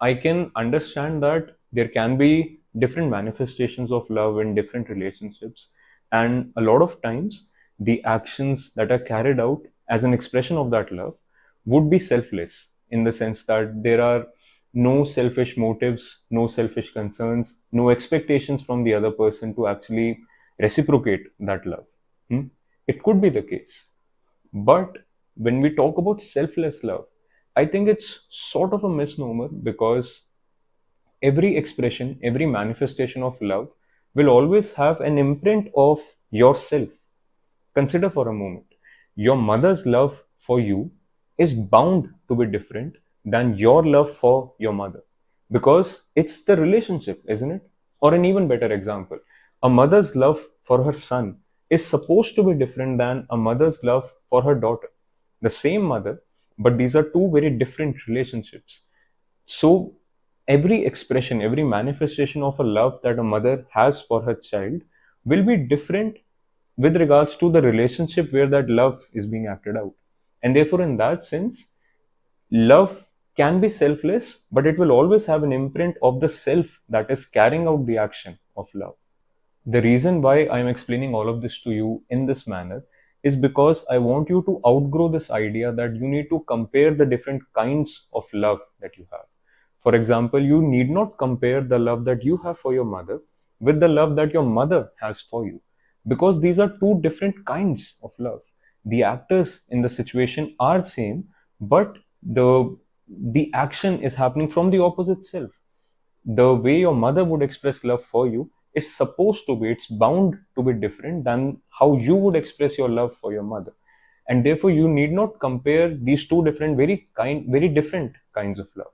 I can understand that there can be different manifestations of love in different relationships, and a lot of times the actions that are carried out as an expression of that love would be selfless, in the sense that there are no selfish motives, no selfish concerns, no expectations from the other person to actually reciprocate that love. Hmm? It could be the case. But when we talk about selfless love, I think it's sort of a misnomer, because every expression, every manifestation of love will always have an imprint of yourself. Consider for a moment, your mother's love for you is bound to be different than your love for your mother, because it's the relationship, isn't it? Or an even better example, a mother's love for her son is supposed to be different than a mother's love for her daughter. The same mother, but these are two very different relationships. So every expression, every manifestation of a love that a mother has for her child will be different with regards to the relationship where that love is being acted out. And therefore, in that sense, love can be selfless, but it will always have an imprint of the self that is carrying out the action of love. The reason why I'm explaining all of this to you in this manner is because I want you to outgrow this idea that you need to compare the different kinds of love that you have. For example, you need not compare the love that you have for your mother with the love that your mother has for you, because these are two different kinds of love. The actors in the situation are same, but the action is happening from the opposite self. The way your mother would express love for you is supposed to be, it's bound to be different than how you would express your love for your mother. And therefore, you need not compare these two different, very different kinds of love.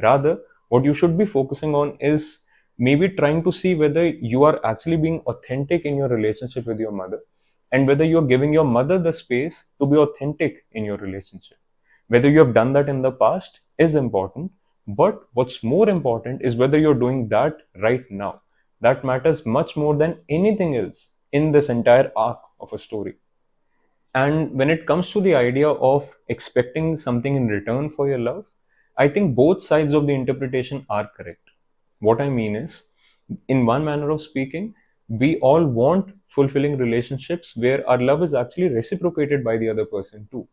Rather, what you should be focusing on is maybe trying to see whether you are actually being authentic in your relationship with your mother, and whether you're giving your mother the space to be authentic in your relationship. Whether you have done that in the past is important, but what's more important is whether you're doing that right now. That matters much more than anything else in this entire arc of a story. And when it comes to the idea of expecting something in return for your love, I think both sides of the interpretation are correct. What I mean is, in one manner of speaking, we all want fulfilling relationships where our love is actually reciprocated by the other person too.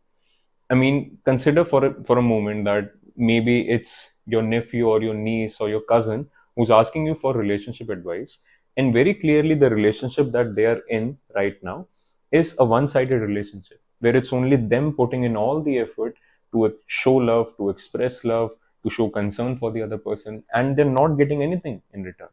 I mean, consider for a moment that maybe it's your nephew or your niece or your cousin who's asking you for relationship advice, and very clearly the relationship that they are in right now is a one-sided relationship where it's only them putting in all the effort to show love, to express love, to show concern for the other person, and they're not getting anything in return.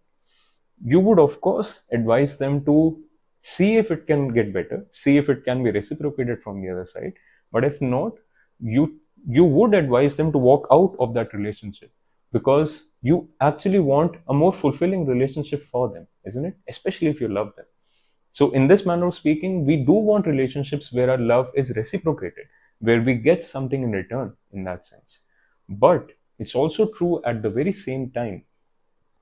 You would of course advise them to see if it can get better, see if it can be reciprocated from the other side. But if not, you would advise them to walk out of that relationship, because you actually want a more fulfilling relationship for them, isn't it? Especially if you love them. So in this manner of speaking, we do want relationships where our love is reciprocated, where we get something in return in that sense. But it's also true at the very same time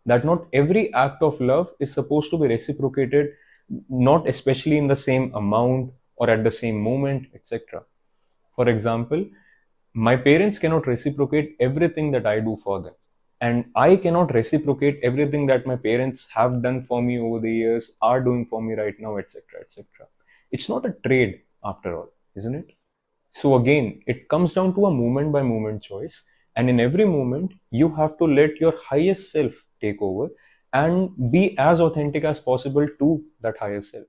that not every act of love is supposed to be reciprocated, not especially in the same amount or at the same moment, etc. For example, my parents cannot reciprocate everything that I do for them, and I cannot reciprocate everything that my parents have done for me over the years, are doing for me right now, etc. etc. It's not a trade after all, isn't it? So again, it comes down to a moment by moment choice. And in every moment, you have to let your highest self take over and be as authentic as possible to that higher self.